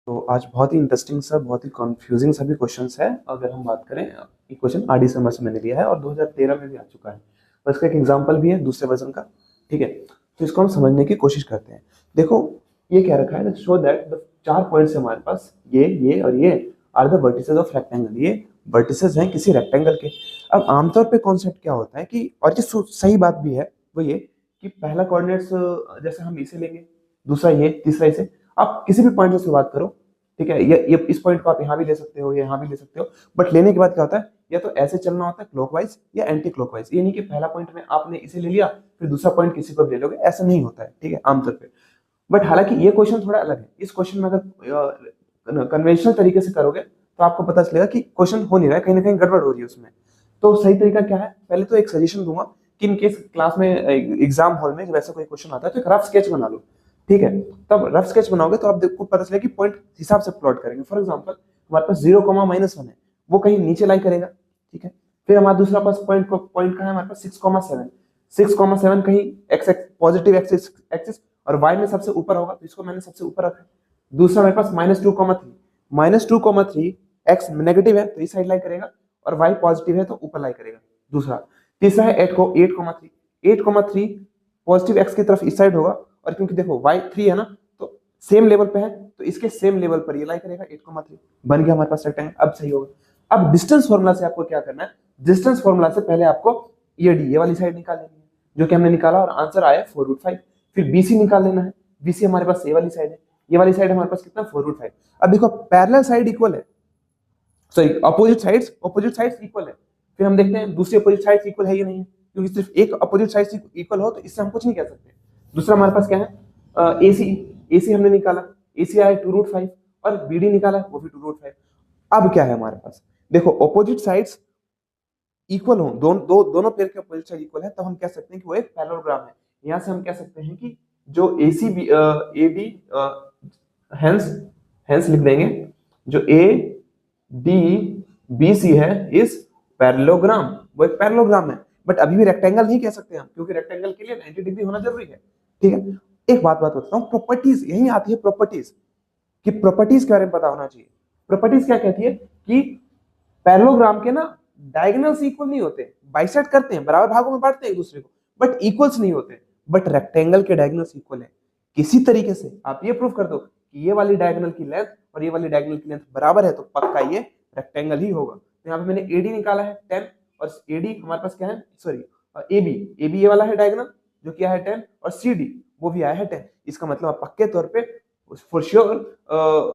तो आज बहुत ही इंटरेस्टिंग सा, बहुत ही कंफ्यूजिंग सा भी क्वेश्चंस है। अगर हम बात करें, ये क्वेश्चन आर डी शर्मा से मैंने लिया है और 2013 में भी आ चुका है। और इसका एक एग्जांपल भी है दूसरे वर्जन का। ठीक है, तो इसको हम समझने की कोशिश करते हैं। देखो, ये क्या रखा है, शो दैट द 4 पॉइंट्स हमारे पास, ये और ये are the vertices of rectangle. ये वर्टिसेस हैं किसी रेक्टेंगल के। अब आमतौर पे कॉन्सेप्ट क्या होता है कि, और ये सही बात भी है, वो ये कि पहला कोऑर्डिनेट्स जैसे हम इसे लेंगे, दूसरा ये, तीसरा इसे। आप किसी भी पॉइंट से शुरुआत करो। ठीक है, ये इस पॉइंट को आप यहाँ भी ले सकते हो, यहाँ भी ले सकते हो। बट लेने के बाद क्या होता है, या तो ऐसे चलना होता है क्लॉकवाइज या एंटी क्लॉकवाइज। ये नहीं कि पहला पॉइंट में आपने इसे ले लिया फिर दूसरा पॉइंट किसी को भी ले लोगे, ऐसा नहीं होता है। ठीक है, आमतौर पे। बट हालांकि ये क्वेश्चन थोड़ा अलग है। इस क्वेश्चन में अगर कन्वेंशनल तरीके से करोगे तो आपको पता चलेगा कि क्वेश्चन हो नहीं रहा है, कहीं ना कहीं गड़बड़ हो रही है उसमें। तो सही तरीका क्या है, पहले तो एक सजेशन दूंगा कि इन केस क्लास में, एग्जाम हॉल में जब ऐसा कोई क्वेश्चन आता है तो एक रफ स्केच बना लो। ठीक है, तब रफ स्केच बनाओगे तो आप देखो पता चलेगा कि पॉइंट हिसाब से प्लॉट करेंगे। फॉर एग्जांपल हमारे पास 0, -1 है, वो कहीं नीचे लाई करेगा। ठीक है, फिर हमारा दूसरा पास पॉइंट पॉइंट का है हमारे पास 6,7। 6,7 कहीं एक्स पॉजिटिव एक्सिस एक्सिस और वाई में सबसे ऊपर होगा, तो इसको मैंने सबसे ऊपर रखा है। दूसरा मेरे पास -2,3। -2,3 एक्स नेगेटिव है तो इस साइड लाई करेगा, और वाई पॉजिटिव है तो ऊपर लाई करेगा। दूसरा, तीसरा है 8,3। 8,3 पॉजिटिव एक्स की तरफ इस साइड होगा, और क्योंकि देखो वाई 3 है ना, तो सेम लेवल पे है, तो इसके सेम लेवल पर ये लाई करेगा 8,3। बन गया हमारे पास रेक्टेंगल। अब सही होगा। अब डिस्टेंस फॉर्मूला से आपको क्या करना है, डिस्टेंस फॉर्मूला से पहले आपको ये वाली साइड निकाल लेनी है, जो कि हमने निकाला और आंसर आया 4√5। फिर बीसी निकाल लेना है। बीसी हमारे पास ये वाली साइड है, ये वाली साइड हमारे पास कितना, 4√5। अब देखो पैरेलल साइड इक्वल है, सॉरी अपोजिट साइड्स इक्वल है। फिर हम देखते हैं दूसरी अपोजिट साइड्स इक्वल है या नहीं है, क्योंकि सिर्फ एक अपोजिट साइड्स इक्वल हो तो इससे हम कुछ नहीं कह सकते। दूसरा हमारे पास क्या है, एसी। एसी हमने निकाला, एसी आया 2√5, और बीडी निकाला वो भी 2√5। अब क्या है हमारे पास, देखो अपोजिट साइड्स इक्वल हो, दोनों पेयर के अपोजिट साइड इक्वल है, तब हम कह सकते हैं कि वो एक पैरेललोग्राम है। यहां से हम कह सकते हैं कि जो AC A B, hence hence लिख देंगे, जो ए डी बी सी है इस पैरेललोग्राम, वो एक पैरेललोग्राम है। बट अभी भी रेक्टेंगल नहीं कह सकते हम, क्योंकि रेक्टेंगल के लिए 90 डिग्री होना जरूरी है। ठीक है, एक बात बताता हूँ, प्रॉपर्टीज यही आती है, प्रॉपर्टीज कि प्रॉपर्टीज के बारे में पता होना चाहिए। प्रॉपर्टीज क्या कहती है कि पैरेललोग्राम के ना डायगोनल्स इक्वल नहीं होते, बाइसेक्ट करते हैं, बराबर भागों में बांटते हैं एक दूसरे को, बट इक्वल्स नहीं होते। बट रेक्टेंगल के डायगोनल्स इक्वल है। किसी तरीके से आप ये प्रूव कर दो कि ये वाली डायगोनल की लेंथ और ये वाली डायगोनल की लेंथ बराबर है, तो पक्का ये रेक्टेंगल ही होगा। तो यहाँ पे मैंने एडी निकाला है 10, और एडी हमारे पास क्या है, सॉरी एबी। एबी ये वाला है डायगोनल जो क्या है 10, और सी डी वो भी आया है 10। इसका मतलब आप पक्के तौर पे फॉर श्योर